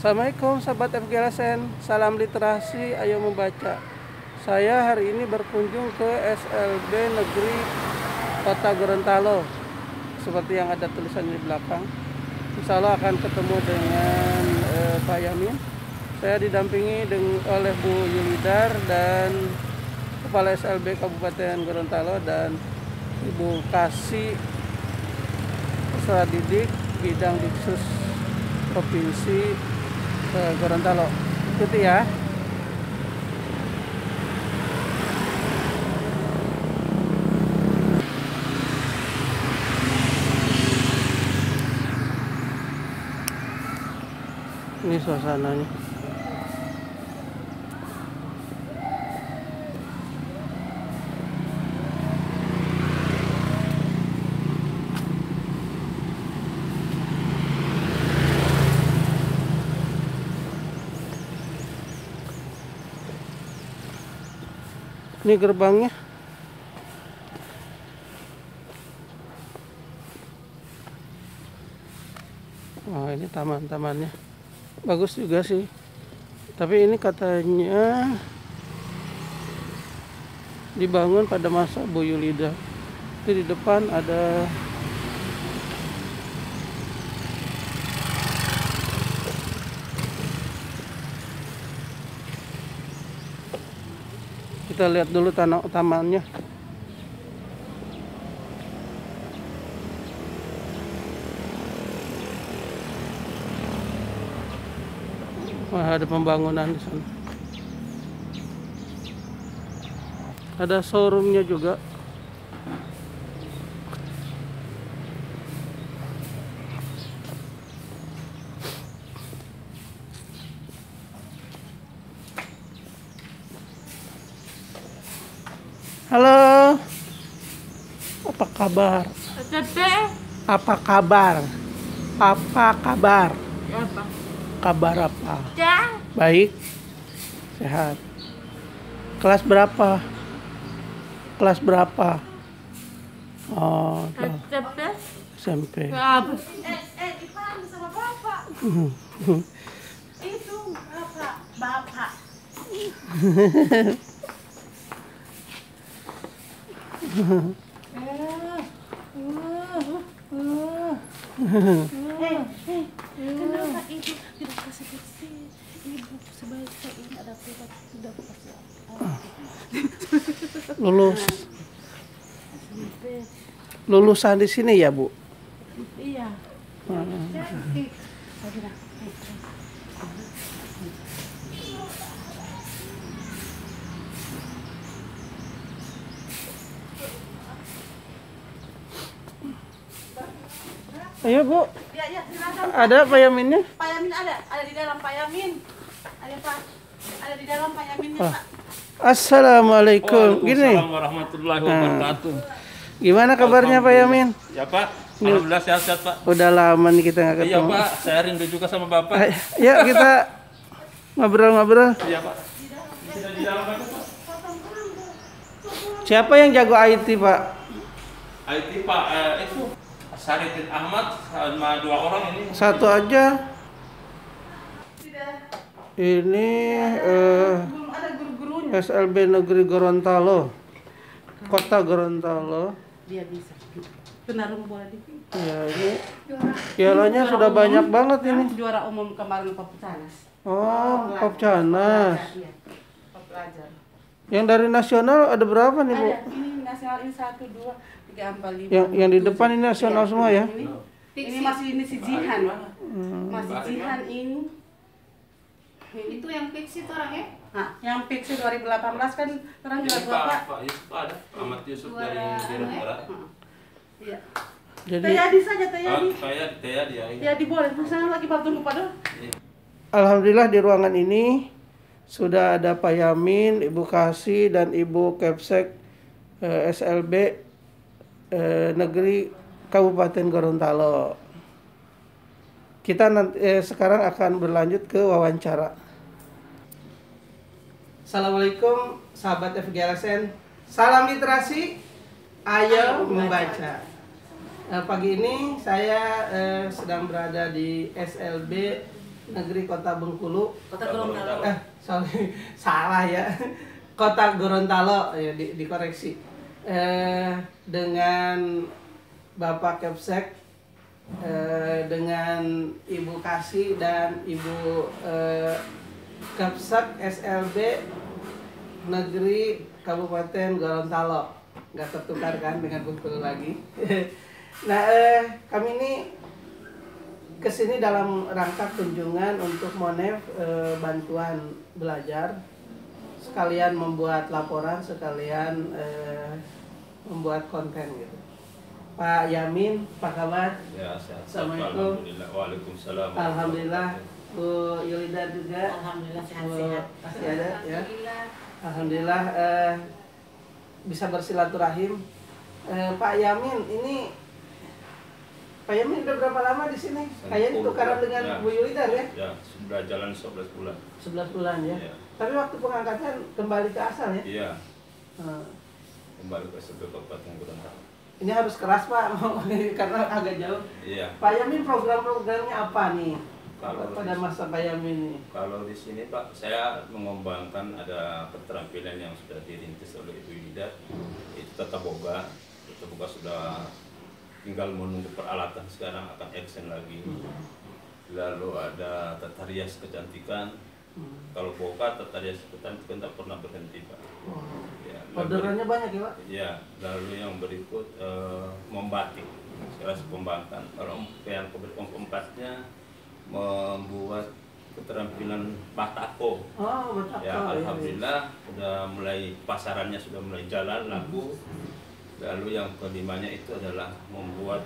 Assalamualaikum sahabat FGLSN, salam literasi, ayo membaca. Saya hari ini berkunjung ke SLB Negeri Kota Gorontalo, seperti yang ada tulisan di belakang. Insya Allah akan ketemu dengan Pak Yamin. Saya didampingi oleh Bu Yulidar dan Kepala SLB Kabupaten Gorontalo dan Ibu Kasih Peserta Didik Bidang Diksus Provinsi Gorontalo. Ikuti ya. Ini suasananya. Ini gerbangnya. Oh, ini taman-tamannya. Bagus juga sih. Tapi ini katanya dibangun pada masa Bu Yulida. Itu di depan ada kita lihat dulu tanah tamannya. Wah, ada pembangunan di sana. Ada showroomnya juga. Halo. Apa kabar? Apa kabar? Apa kabar? Apa? Kabar apa? Ya. Baik. Sehat. Kelas berapa? Kelas berapa? Oh, SMP. Apa? Ipan sama bapak. Itu bapak. Kenapa ibu tidak kasih bersih? Ibu sebaiknya ini ada tidak kasih. Lulusan di sini ya, Bu? Iya. Ayo, Bu. Ya, silakan. Ada Pak Yaminnya? Pak Yamin ada di dalam Pak Yamin. Ada Pak. Ada di dalam Pak Yaminnya, Pak. Assalamualaikum. Gini. Waalaikumsalam warahmatullahi wabarakatuh. Gimana kabarnya Pak Yamin? Ya Pak, alhamdulillah sehat-sehat Pak. Udah lama nih kita nggak Iya ketemu. Pak, saya rindu juga sama Bapak. Ya kita ngobrol-ngobrol. Iya Pak. Bisa di dalam Pak. Siapa yang jago IT, Pak? IT Pak, itu Saridin Ahmad sama 2 orang ini. Satu aja. Ini Belum ada guru-gurunya. SLB Negeri Gorontalo, Kota Gorontalo. Dia bisa. Tunarung bola di sini. Ya, ini pialanya sudah banyak banget ini. Juara umum kemarin Papcanas. Oh, Papcanas. Iya. Pelajar. Yang dari nasional ada berapa nih, Bu? Ada ini nasional ini 1 2 3 4 5. Yang di depan ini nasional semua ya? Ini masih ini si Jihan. Masih Jihan ini. Itu yang fix itu orang ya? Nah, yang fix 2018 kan orang Ini jual Pak, Pak. Pak Yusuf ada, Ahmad Yusuf dari Juara, Biren Barat. Iya. Jadi Tayadi saja Oh, Tayadi. saya Tayadi ya. Tayadi boleh. Saya lagi bantu pada. alhamdulillah di ruangan ini sudah ada Pak Yamin, Ibu Kasih dan Ibu Kepsek SLB Negeri Kabupaten Gorontalo. Kita nanti sekarang akan berlanjut ke wawancara. Assalamualaikum sahabat FGLSN. Salam literasi, ayo membaca. Pagi ini saya sedang berada di SLB Negeri Kota Bengkulu. Kota Gorontalo. Sorry, salah ya. Kota Gorontalo ya dikoreksi. Dengan Bapak Kepsek, dengan Ibu Kasih dan Ibu Kepsek SLB Negeri Kabupaten Gorontalo. Nggak tertukar kan dengan Bengkulu lagi. Nah, kami ini kesini dalam rangka kunjungan untuk Monef bantuan belajar, sekalian membuat laporan, sekalian membuat konten gitu. Pak Yamin, apa kabar? Ya, sehat. Assalamualaikum. Alhamdulillah. Waalaikumsalam. Alhamdulillah. Bu Yulida juga. Alhamdulillah Bu, sehat-sehat. masih ada ya. Alhamdulillah bisa bersilaturahim. Pak Yamin, ini Pak Yamin udah berapa lama di sini? Kayaknya tukaran dengan Ya. Bu Yulida ya? Ya, sudah jalan 11 bulan. 11 bulan ya. Ya. Tapi waktu pengangkatan kembali ke asal ya? Iya, Hmm. kembali ke SLB Kabupaten Gorontalo. Ini harus keras Pak, karena agak jauh. Iya. Pak Yamin program-programnya apa nih? Kalau Pada masa Pak Yamin ini? Kalau di sini Pak, saya mengembangkan ada keterampilan yang sudah dirintis oleh Ibu Yulida. Itu Tata Boga. Tata Boga sudah tinggal menunggu peralatan, sekarang akan action lagi. Lalu ada tata rias kecantikan. Kalau Boga, tata rias kecantikan tidak pernah berhenti Pak. Ya, Orderannya banyak ya Pak? Ya, lalu yang berikut membatik. Saya harus kembangkan. Kalau yang keempatnya membuat keterampilan batako. Oh, betul. Ya, alhamdulillah sudah mulai pasarannya sudah mulai jalan laku. Lalu yang kelimanya itu adalah membuat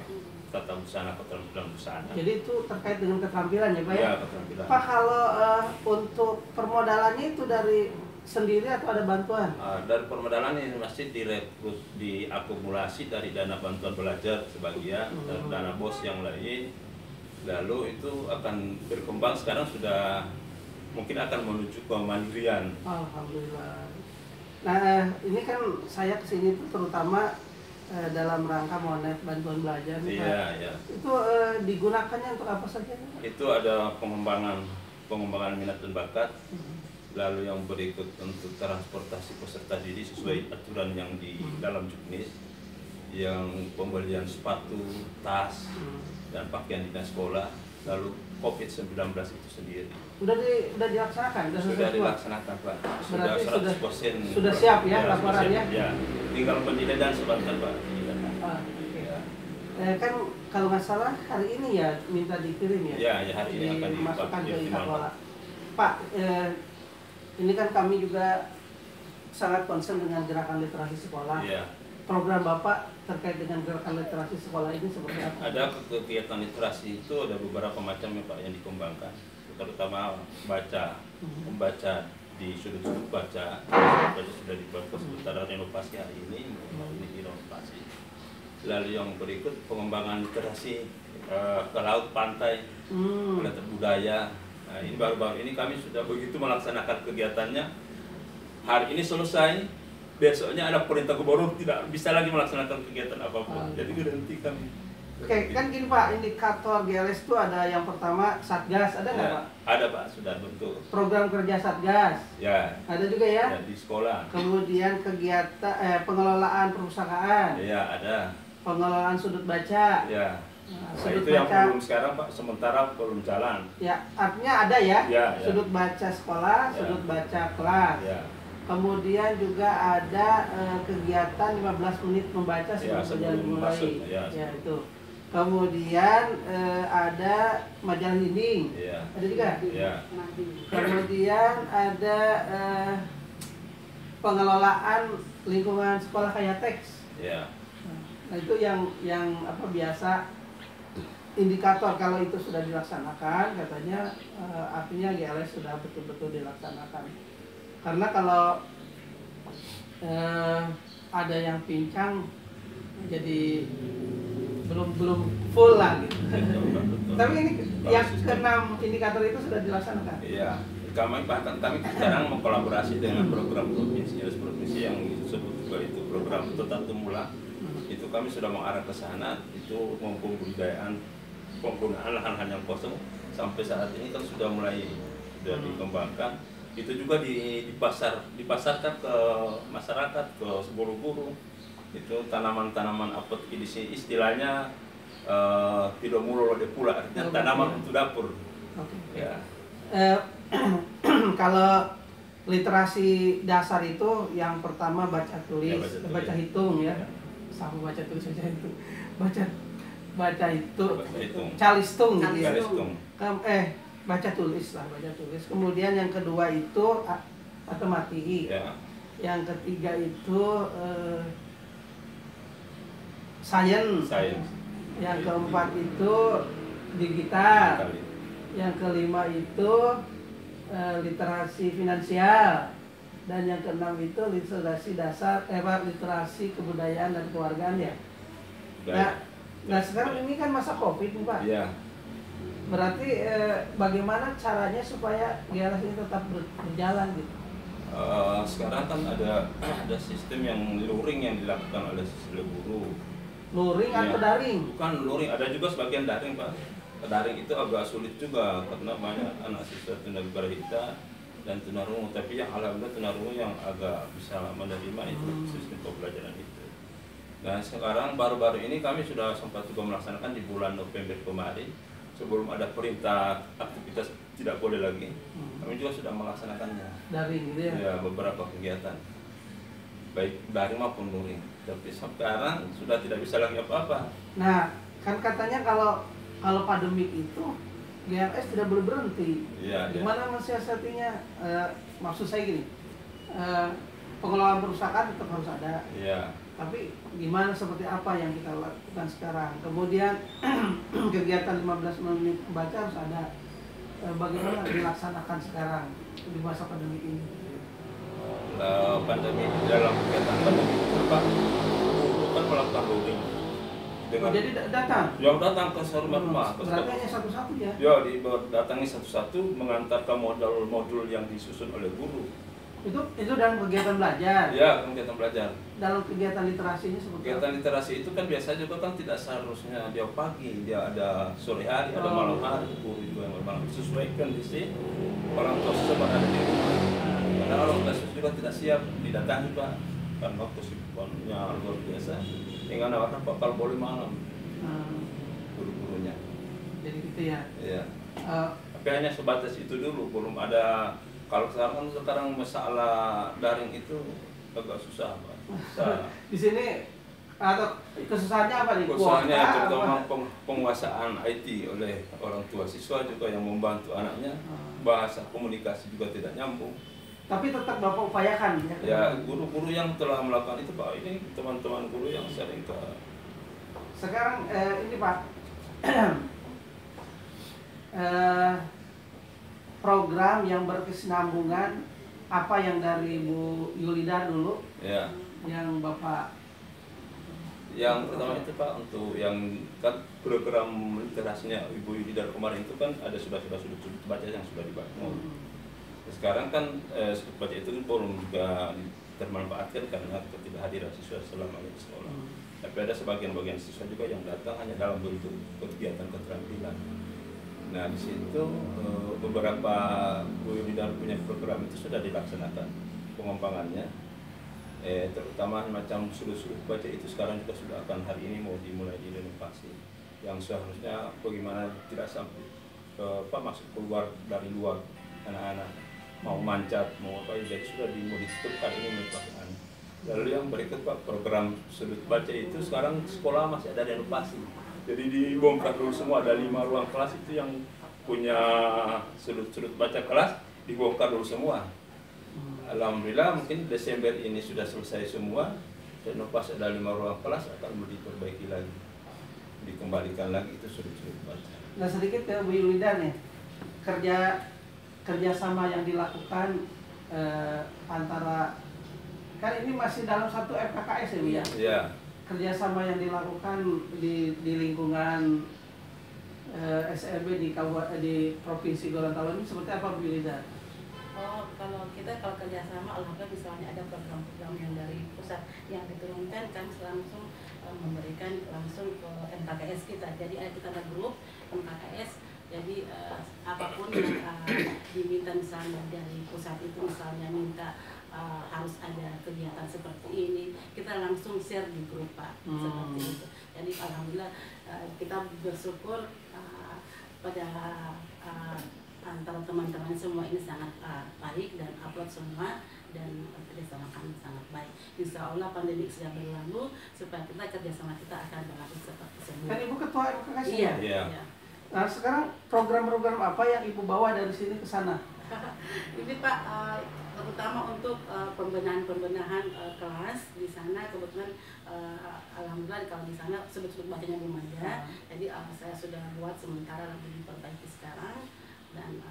tata busana, keterampilan busana. Jadi itu terkait dengan keterampilan ya Pak ya? Ya, keterampilan. Pak, kalau untuk permodalannya itu dari sendiri atau ada bantuan? Dari permodalan ini masih direkrut, diakumulasi dari dana bantuan belajar sebagian, dan dana BOS yang lain. Lalu itu akan berkembang, sekarang sudah mungkin akan menuju ke mandirian. Alhamdulillah. Nah, ini kan saya kesini itu terutama dalam rangka Monef bantuan belajar nih, Pak. Iya, iya. Itu digunakannya untuk apa saja? Pak? Itu ada pengembangan minat dan bakat. Lalu yang berikut untuk transportasi peserta didik sesuai aturan yang di dalam Juknis, yang pembelian sepatu, tas, dan pakaian dinas sekolah. Lalu COVID-19 itu sendiri Udah dilaksanakan? sudah sesuai? dilaksanakan Pak. Sudah Berarti 100%. sudah siap ya laporannya? Ya, tinggal penjelasan sebentar Pak. Ah, oke. Kan kalau nggak salah hari ini ya minta dikirim ya? Ya, ya, hari ini akan dimasukkan ke dioptimalkan. Itakola. Pak, ini kan kami juga sangat concern dengan gerakan literasi sekolah. Iya. Program Bapak terkait dengan gerakan literasi sekolah ini seperti apa? Ada kegiatan literasi itu ada beberapa macam ya Pak yang dikembangkan, terutama membaca di sudut-sudut baca sudah dibuat sementara renovasi hari ini direnovasi. Lalu yang berikut pengembangan literasi ke laut, pantai, budaya. Nah, ini baru-baru ini kami sudah begitu melaksanakan kegiatannya. Hari ini selesai, besoknya ada perintah gubernur tidak bisa lagi melaksanakan kegiatan apapun. Jadi berhenti kami. Oke, kan gini Pak, indikator GLS itu ada yang pertama Satgas, ada nggak Ya, Pak? ada Pak, sudah bentuk. Program kerja Satgas, Ya, ada juga ya? ya di sekolah. Kemudian kegiatan pengelolaan perpustakaan, Ya, ada. pengelolaan sudut baca. Ya. Nah, Nah, sudut itu yang baca, belum sekarang Pak, sementara belum jalan. ya artinya ada ya, Ya, ya. sudut baca sekolah, Ya. sudut baca kelas. Ya. Kemudian juga ada kegiatan 15 menit membaca Ya, sebelum sebelum mulai. masuk, ya. Ya, itu. Kemudian ada majalah dinding. Ya. Ada juga. Ya. Kemudian ada pengelolaan lingkungan sekolah kayak teks. Ya. Nah, itu yang apa biasa indikator kalau itu sudah dilaksanakan katanya artinya GLS sudah betul-betul dilaksanakan. Karena kalau ada yang pincang jadi belum full lah gitu. Tapi ini yang keenam indikator itu sudah dilaksanakan. Iya. Kami sekarang mengkolaborasi dengan program provinsi yang disebut juga itu program Tata Tumula. Itu kami sudah mengarah ke sana, itu penggunaan lahan-lahan yang kosong sampai saat ini kan sudah dikembangkan. Itu juga dipasarkan ke masyarakat, ke guru-guru. Itu tanaman-tanaman apa di sini istilahnya tidak mulu de pula, artinya tanaman untuk dapur. Ya. Kalau literasi dasar itu yang pertama baca tulis, Ya, baca hitung ya. Sama baca tulis baca hitung. Baca hitung, calistung gitu ya. Calistung. Baca tulis lah, baca tulis. Kemudian yang kedua itu matematika. Ya. Yang ketiga itu sains. Yang keempat itu digital. Yang kelima itu literasi finansial. Dan yang keenam itu literasi dasar, literasi kebudayaan dan kewargaan ya. Nah sekarang ini kan masa COVID nih Pak. Iya. Berarti bagaimana caranya supaya GLS ini tetap berjalan gitu? Sekarang kan ada sistem yang luring yang dilakukan oleh siswa guru. Luring atau daring? Bukan luring, ada juga sebagian daring Pak. Daring itu agak sulit juga karena banyak anak siswa tunagrahita dan tunarungu. Tapi yang alhamdulillah tunarungu yang agak bisa menerima itu sistem pembelajaran itu. Nah sekarang baru-baru ini kami sudah sempat juga melaksanakan di bulan November kemarin. Sebelum ada perintah aktivitas tidak boleh lagi, kami juga sudah melaksanakannya. Daring gitu ya? Ya, beberapa kegiatan, baik daring maupun luring. Tapi sekarang sudah tidak bisa lagi apa-apa. Nah, kan katanya kalau pandemik itu GLS tidak boleh berhenti. Ya, gimana mensiasatinya? Maksud saya gini, pengelolaan perusahaan tetap harus ada. Ya. Tapi gimana seperti apa yang kita lakukan sekarang? Kemudian kegiatan 15 menit membaca harus ada. Bagaimana dilaksanakan sekarang di masa pandemi ini? Dalam kegiatan pandemi itu Pak, bukan melakukan luring. Jadi datang? Yang datang ke rumah. Berarti hanya satu-satu ya? Ya, datangi satu-satu mengantarkan modul-modul yang disusun oleh guru. Itu dalam kegiatan belajar? Ya, kegiatan belajar. Dalam kegiatan literasinya seperti kegiatan literasi itu kan biasa juga kan tidak seharusnya dia pagi, dia ada sore hari, ada malam hari, guru juga yang memang disesuaikan di sini. Orang tua semua ada di rumah. Padahal orang tua juga tidak siap didatangi Pak, karena kesibukannya luar biasa. Hingga nawarkan Pak kalau boleh malam, guru-gurunya. Jadi gitu ya? Iya. Tapi hanya sebatas itu dulu, belum ada. Kalau sekarang masalah daring itu agak susah Pak. Di sini atau kesusahannya apa nih? Kesusahannya terutama penguasaan IT oleh orang tua siswa juga yang membantu anaknya. Bahasa komunikasi juga tidak nyambung. Tapi tetap Bapak upayakan ya? Ya, guru-guru yang telah melakukan itu Pak, ini teman-teman guru yang sering ke. Sekarang ini Pak, program yang berkesinambungan apa yang dari Bu Yulida dulu, Ya. yang Bapak. Yang pertama itu Pak, untuk yang kan program literasinya Ibu Yulida kemarin itu kan ada sudah sudut baca yang sudah dibangun. Sekarang kan sudut baca itu belum juga termanfaatkan karena ketidakhadiran siswa selama di sekolah. Tapi ada sebagian siswa juga yang datang hanya dalam bentuk kegiatan keterampilan. Nah di situ beberapa Bu Yulida punya program itu sudah dilaksanakan pengembangannya. Terutama macam sudut-sudut baca itu sekarang juga sudah akan hari ini mau dimulai direnovasi. Yang seharusnya bagaimana tidak sampai masuk keluar dari luar anak-anak mau mancat mau apa, jadi sudah ditutup kali ini merupakan. Lalu yang berikut Pak, program sudut baca itu sekarang sekolah masih ada renovasi. Jadi dibongkar dulu semua, ada 5 ruang kelas itu yang punya sudut-sudut baca kelas dibongkar dulu semua. Alhamdulillah mungkin Desember ini sudah selesai semua. Renovasi ada 5 ruang kelas akan diperbaiki lagi, dikembalikan lagi itu sudut-sudut baca. Nah sedikit ya Bu Yulida nih, kerjasama yang dilakukan antara, kan ini masih dalam satu FKKS ya Bu ya? Iya. Kerjasama yang dilakukan di lingkungan SLB di Provinsi Gorontalo ini seperti apa Bu Yulida? Kalau kerjasama, alhamdulillah misalnya ada program-program yang dari pusat yang diturunkan kan langsung memberikan langsung ke MKKS kita. Jadi kita ada grup MKKS Jadi apapun yang diminta misalnya dari pusat itu, misalnya minta harus ada kegiatan seperti ini, kita langsung share di grup Pak, seperti itu. Jadi alhamdulillah kita bersyukur pada antara teman-teman semua ini sangat baik dan upload semua, dan kerjasama kami sangat baik. Insya Allah pandemi sudah berlalu, supaya kerjasama kita akan berlaku seperti semula. Kan Ibu ketua LKKS? Iya. Iya. Iya. Nah sekarang program-program apa yang Ibu bawa dari sini ke sana? Ini Pak, terutama untuk pembenahan kelas di sana, kebetulan alhamdulillah kalau di sana sudut-sudut bacanya belum ada, jadi saya sudah buat sementara, lagi diperbaiki sekarang, dan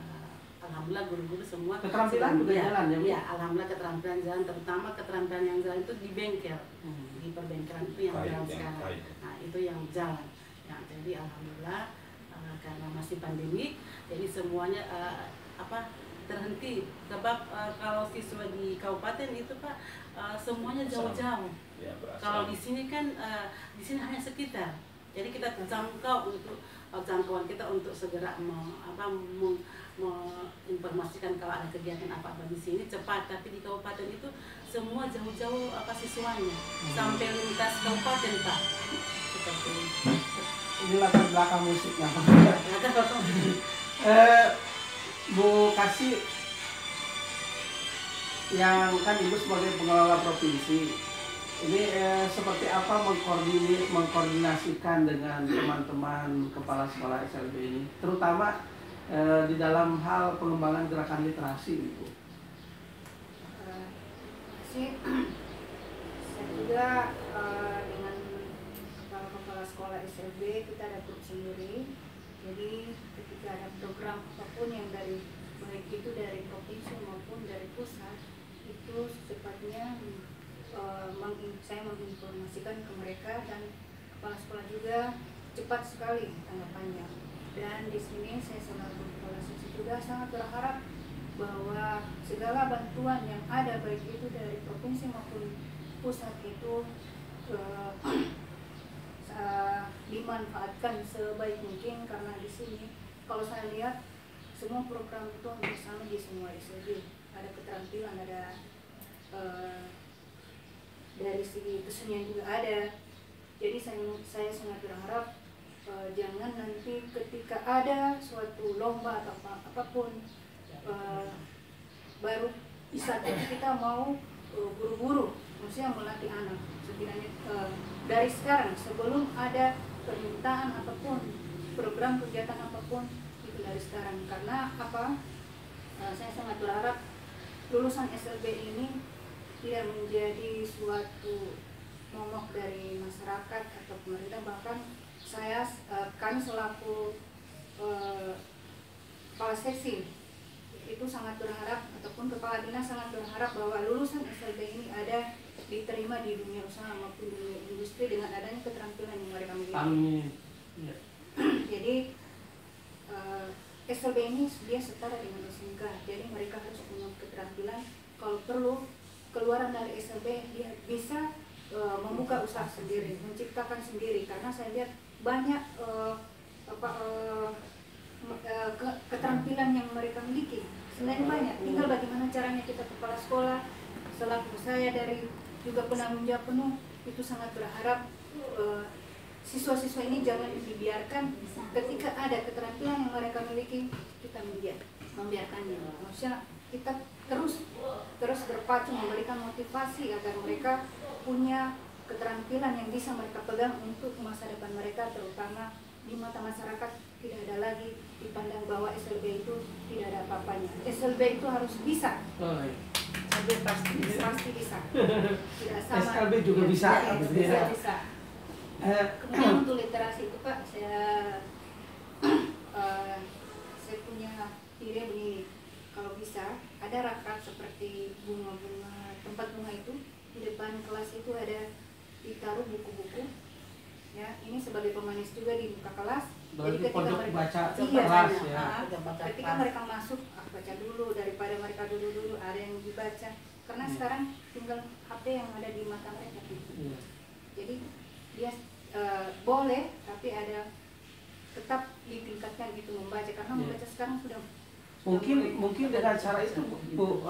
alhamdulillah guru-guru semua Keterampilan juga jalan ya, Bu? Iya, alhamdulillah keterampilan jalan, terutama keterampilan yang jalan itu di bengkel, di perbengkelan itu yang jalan sekarang. Nah itu yang jalan. Ya, jadi alhamdulillah karena masih pandemi, jadi semuanya terhenti. Sebab kalau siswa di kabupaten itu Pak semuanya jauh-jauh. Ya, Kalau di sini kan di sini hanya sekitar. Jadi kita jangkau untuk jangkauan kita untuk segera menginformasikan kalau ada kegiatan apa-apa di sini cepat. Tapi di kabupaten itu semua jauh-jauh siswanya sampai lintas kabupaten Pak. Seperti itu. Ini latar belakang musiknya. Bu Kasih, yang kan Ibu sebagai pengelola provinsi, ini seperti apa mengkoordinasikan dengan teman-teman kepala sekolah SLB ini, terutama di dalam hal pengembangan gerakan literasi, Ibu? Saya juga dengan kepala sekolah SLB kita ada grup sendiri. Jadi ketika ada program apapun yang baik itu dari provinsi maupun dari pusat, itu secepatnya saya menginformasikan ke mereka, dan kepala sekolah juga cepat sekali tanggapannya. Dan di sini saya selaku kepala seksi juga sangat berharap bahwa segala bantuan yang ada baik itu dari provinsi maupun pusat itu dimanfaatkan sebaik mungkin, karena di sini kalau saya lihat semua program itu hampir sama di semua SLB. Ada keterampilan, ada dari segi kesenian juga ada. Jadi saya sangat berharap jangan nanti ketika ada suatu lomba atau apapun baru bisa kita mau buru-buru maksudnya melatih anak. Setidaknya dari sekarang sebelum ada permintaan apapun, program kegiatan apapun, itu dari sekarang. Karena saya sangat berharap lulusan SLB ini tidak menjadi suatu momok dari masyarakat atau pemerintah. Bahkan kami selaku kepala seksi itu sangat berharap, ataupun kepala dinas sangat berharap bahwa lulusan SLB ini ada diterima di dunia usaha maupun dunia industri dengan adanya keterampilan yang mereka miliki. Amin. Ya. Jadi SLB ini dia setara dengan SMK, jadi mereka harus punya keterampilan. Kalau perlu keluaran dari SLB dia bisa membuka usaha sendiri, menciptakan sendiri. Karena saya lihat banyak keterampilan yang mereka miliki. Sebenarnya banyak, tinggal bagaimana caranya kita kepala sekolah, selaku saya dari juga penanggung jawab penuh, itu sangat berharap siswa-siswa ini jangan dibiarkan ketika ada keterampilan yang mereka miliki, kita membiarkannya. Maksudnya kita terus berpacu memberikan motivasi agar mereka punya keterampilan yang bisa mereka pegang untuk masa depan mereka, terutama di mata masyarakat tidak ada lagi dipandang bahwa SLB itu tidak ada apa-apanya. SLB itu harus bisa. Oh, iya. SLB pasti bisa. Tidak sama. SLB juga bisa. Bisa. Kemudian untuk literasi itu Pak, saya punya ide begini. Kalau bisa ada rakat seperti bunga-bunga, tempat bunga itu di depan kelas itu ada ditaruh buku-buku. Ya, ini sebagai pemanis juga di muka kelas. Jadi ketika mereka baca kelas, ketika mereka masuk, baca dulu daripada mereka dulu ada yang dibaca. Karena sekarang tinggal HP yang ada di mata mereka. Jadi dia boleh, tapi ada tetap ditingkatkan mengajarkan itu membaca karena membaca sekarang sudah Mungkin dengan cara itu Bu,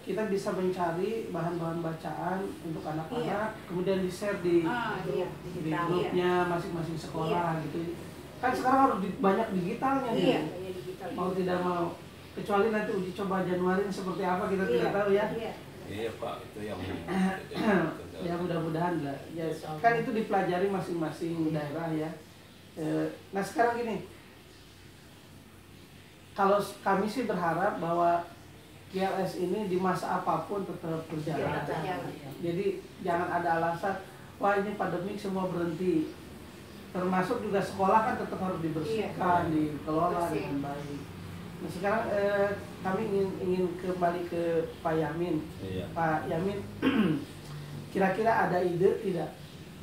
kita bisa mencari bahan-bahan bacaan untuk anak-anak, kemudian di-share di grupnya masing-masing sekolah gitu. Kan sekarang harus banyak digitalnya nih. Digital. Mau tidak mau, kecuali nanti uji coba Januari seperti apa kita tidak tahu ya. Iya Pak, itu yang Ya mudah-mudahan lah. Ya, kan itu dipelajari masing-masing daerah ya. Nah sekarang gini, kalau kami sih berharap bahwa GLS ini di masa apapun tetap berjalan. Jadi jangan ada alasan, wah ini pandemi semua berhenti. Termasuk juga sekolah kan tetap harus dibersihkan, dikelola dengan baik. Nah sekarang kami ingin kembali ke Pak Yamin. Pak Yamin, kira-kira ada ide tidak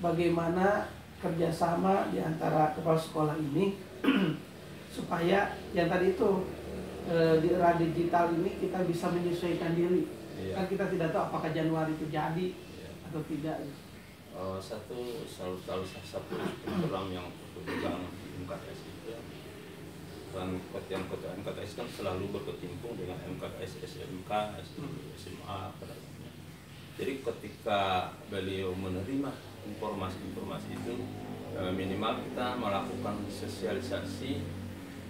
bagaimana kerjasama di antara kepala sekolah ini supaya yang tadi itu di era digital ini kita bisa menyesuaikan diri. Kan kita tidak tahu apakah Januari itu jadi atau tidak. Satu program yang berpegang di MKS itu kan ketua MKS kan selalu berkecimpung dengan MKS SMK, SMA. Jadi ketika beliau menerima informasi itu minimal kita melakukan sosialisasi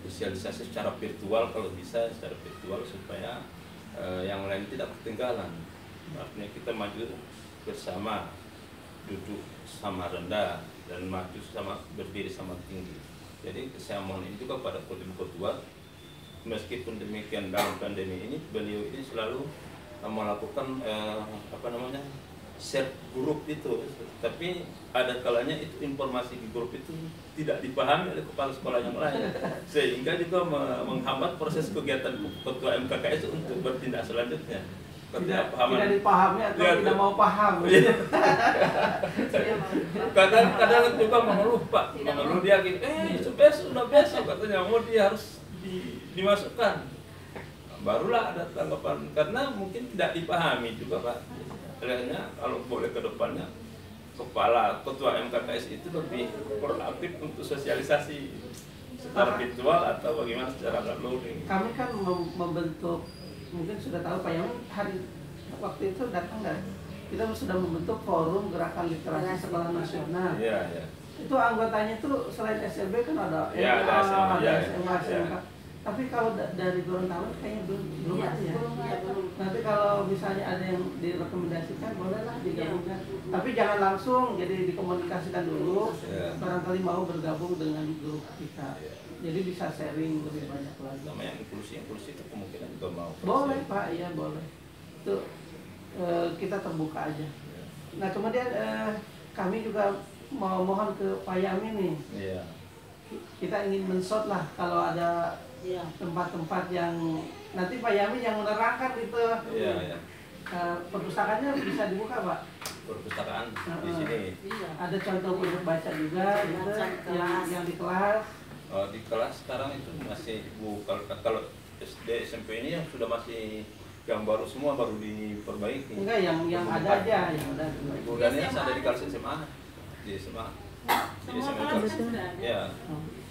secara virtual kalau bisa secara virtual supaya yang lain tidak ketinggalan. Artinya kita maju bersama, duduk sama rendah dan maju sama berdiri sama tinggi. Jadi saya mohon ini juga pada ketua, meskipun demikian dalam pandemi ini beliau ini selalu melakukan share grup itu, tapi ada kalanya itu informasi di grup itu tidak dipahami oleh kepala sekolah yang lain, sehingga juga menghambat proses kegiatan ketua MKKS untuk bertindak selanjutnya. Tidak dipahami atau tidak mau paham. Kadang juga mengeluh Pak, mengeluh dia gitu, sudah besok katanya mau dia harus dimasukkan. Barulah ada tanggapan, karena mungkin tidak dipahami juga Pak. Kayaknya kalau boleh ke depannya ketua MKKS itu lebih proaktif untuk sosialisasi secara virtual atau bagaimana secara downloading. Kami kan membentuk, mungkin sudah tahu Pak Yamin hari waktu itu datang nggak? Kita sudah membentuk forum gerakan literasi sekolah nasional. Iya. Itu anggotanya itu selain SLB kan ada SMA, SMK. Tapi kalau dari Gorontalo kayaknya belum ada ya. Nanti kalau misalnya ada yang direkomendasikan bolehlah digabungkan. Tapi jangan langsung, jadi dikomunikasikan dulu. Barangkali mau bergabung dengan grup kita. Jadi bisa sharing lebih banyak lagi. Namanya inklusi itu kemungkinan juga mau. Boleh Pak, iya boleh. Itu kita terbuka aja. Nah kemudian kami juga mau mohon ke Pak Yamin nih. Iya. Kita ingin men-shot lah kalau ada tempat-tempat yang nanti Pak Yamin yang menerangkan itu. Iya. Perpustakaannya bisa dibuka Pak. Perpustakaan di sini. Ada contoh buku baca juga gitu yang di kelas. Di kelas sekarang itu masih kalau SD SMP ini yang sudah masih yang baru semua baru diperbaiki. Enggak, yang ada aja yang ada. Budanya ada di kelas SMA. Di SMA. Di SMA ya.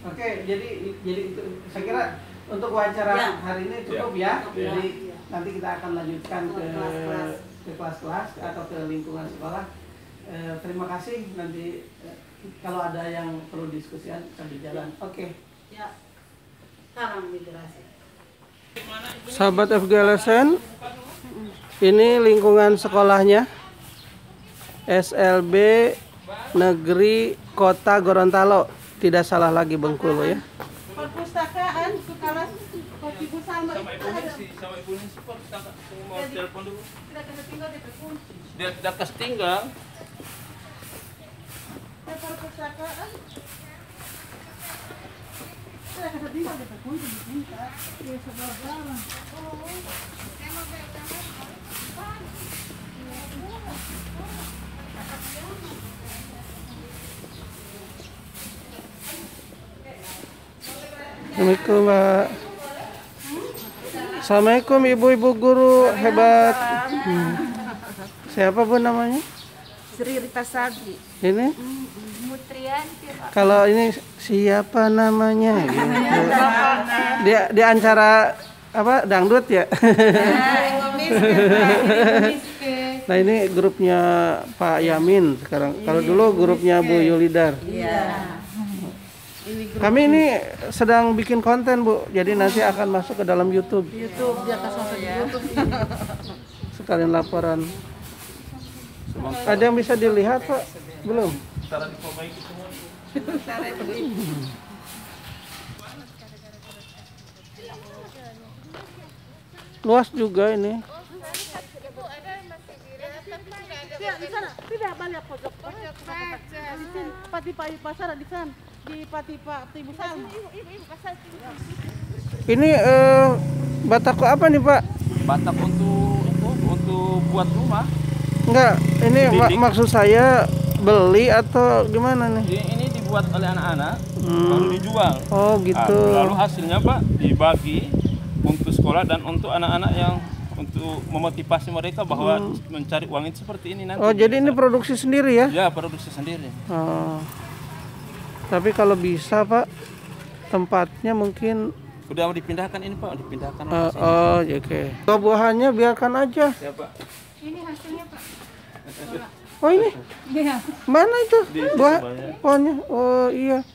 Oke, jadi itu saya kira untuk wawancara hari ini cukup ya. Jadi nanti kita akan lanjutkan ke kelas-kelas atau ke lingkungan sekolah. Terima kasih, nanti kalau ada yang perlu diskusikan sambil jalan. Oke. Ya. Salam literasi. Sahabat FGLSN, ini lingkungan sekolahnya SLB Negeri Kota Gorontalo, tidak salah lagi Bengkulu ya. Perpustakaan kelas Ibu Salma Sama ibu ini sih perpustakaan mau telepon dulu. tidak tinggal di terkunci. Dia tidak tinggal. Perpustakaan tidak tinggal di terkunci di tingkat. Ya sebelah. Assalamualaikum Mbak. Assalamualaikum ibu-ibu guru hebat. Siapa Bu namanya? Sri Rita Sagi. Ini Mutrianti Pak. kalau ini siapa namanya? Gitu. Dia acara apa dangdut ya? Nah ini grupnya Pak Yamin sekarang. Kalau dulu grupnya Bu Yulidar. Iya. Kami ini sedang bikin konten Bu, jadi nanti akan masuk ke dalam YouTube. YouTube dia kasih masuk di YouTube. Sekalian laporan. Ada yang bisa dilihat Pak? Belum? Cara diperbaiki semua. Luas juga ini. Ya, di sana. Tidak balik pojok. Di sini, Patipa pasar di sana. Di Patipa Ibu Salma. Ini batako apa nih Pak? Batak untuk buat rumah. Enggak, ini Dinding. maksud saya beli atau gimana nih? Ini dibuat oleh anak-anak, lalu dijual. Oh gitu. Lalu hasilnya Pak dibagi untuk sekolah dan untuk anak-anak yang untuk memotivasi mereka bahwa mencari uang itu seperti ini nanti. Oh jadi ini produksi sendiri ya? Ya, produksi sendiri. Oh. Tapi kalau bisa Pak, tempatnya mungkin Udah mau dipindahkan ini Pak, dipindahkan oke. Buah-buahannya biarkan aja. Ya Pak. Ini hasilnya Pak. Oh ini? Iya. Mana itu? Di Buah Surabaya. pohonnya? Oh iya.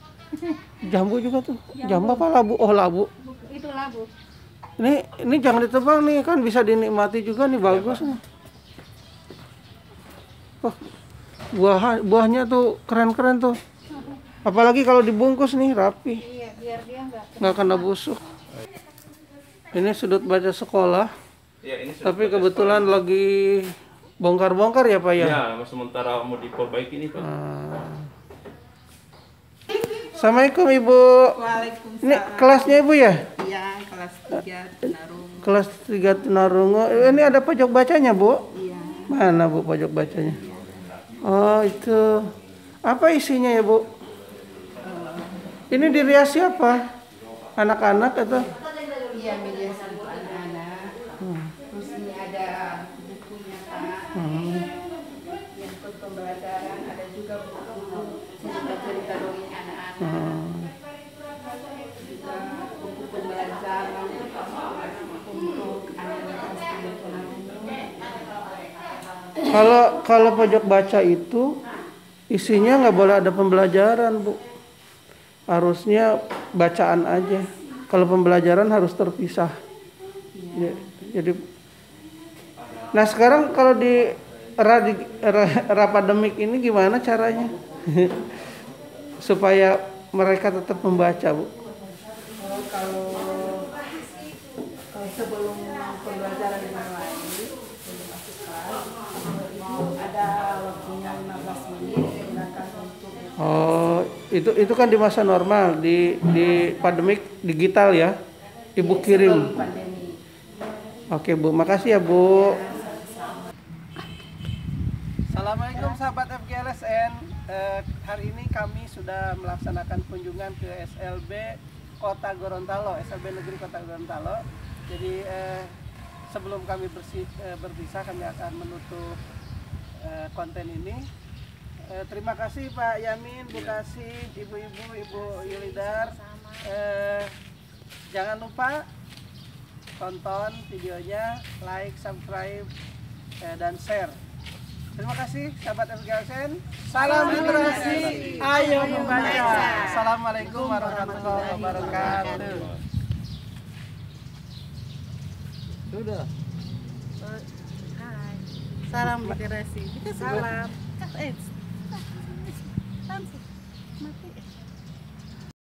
Jambu juga tuh. Jambu apa labu? Oh labu. Itu labu. Ini jangan ditebang nih, kan bisa dinikmati juga nih, bagus nih. Oh, buahnya tuh keren-keren tuh. Apalagi kalau dibungkus nih rapi, Iya, biar dia nggak kena busuk. Ini sudut baca sekolah, Ya, ini sudah tapi kebetulan lagi bongkar-bongkar ya Pak ya. ya, sementara mau diperbaiki ini Pak. Assalamualaikum Ibu. Waalaikumsalam. Ini kelasnya Ibu ya? Iya, kelas 3 Tunarungu. Kelas 3 Tunarungu. Ini ada pojok bacanya Bu? Iya. Mana Bu pojok bacanya? Oh itu. Apa isinya ya Bu? Ini diriasi apa? Anak-anak atau? Iya, media untuk anak-anak. Terus ini ada bukunya Pak. Yang untuk pembelajaran ada juga buku cerita-cerita dongeng anak-anak. Juga buku pembelajaran untuk anak-anak di Tunarungu. Kalau pojok baca itu isinya nggak boleh ada pembelajaran Bu. Harusnya bacaan aja. Kalau pembelajaran harus terpisah. Jadi, nah sekarang kalau di Rapademik ini gimana caranya supaya mereka tetap membaca Bu? Kalau sebelum pembelajaran dimulai, sebelum masuk kelas, itu ada waktunya 15 menit digunakan untuk Oh, itu kan di masa normal di pandemik digital ya. Ibu kirim. pandemi. Oke Bu, makasih ya Bu. Assalamualaikum sahabat FGLSN. Hari ini kami sudah melaksanakan kunjungan ke SLB Kota Gorontalo, SLB Negeri Kota Gorontalo. Jadi sebelum kami berpisah, kami akan menutup konten ini. Terima kasih Pak Yamin, Bu Kasih, Ibu-ibu, Ibu Yulidar. Jangan lupa tonton videonya, like, subscribe, dan share. Terima kasih sahabat FGLSN. Salam literasi, ayo membaca. Assalamualaikum warahmatullahi wabarakatuh. Sudah. Hai. Salam literasi. Kita salam. Mati.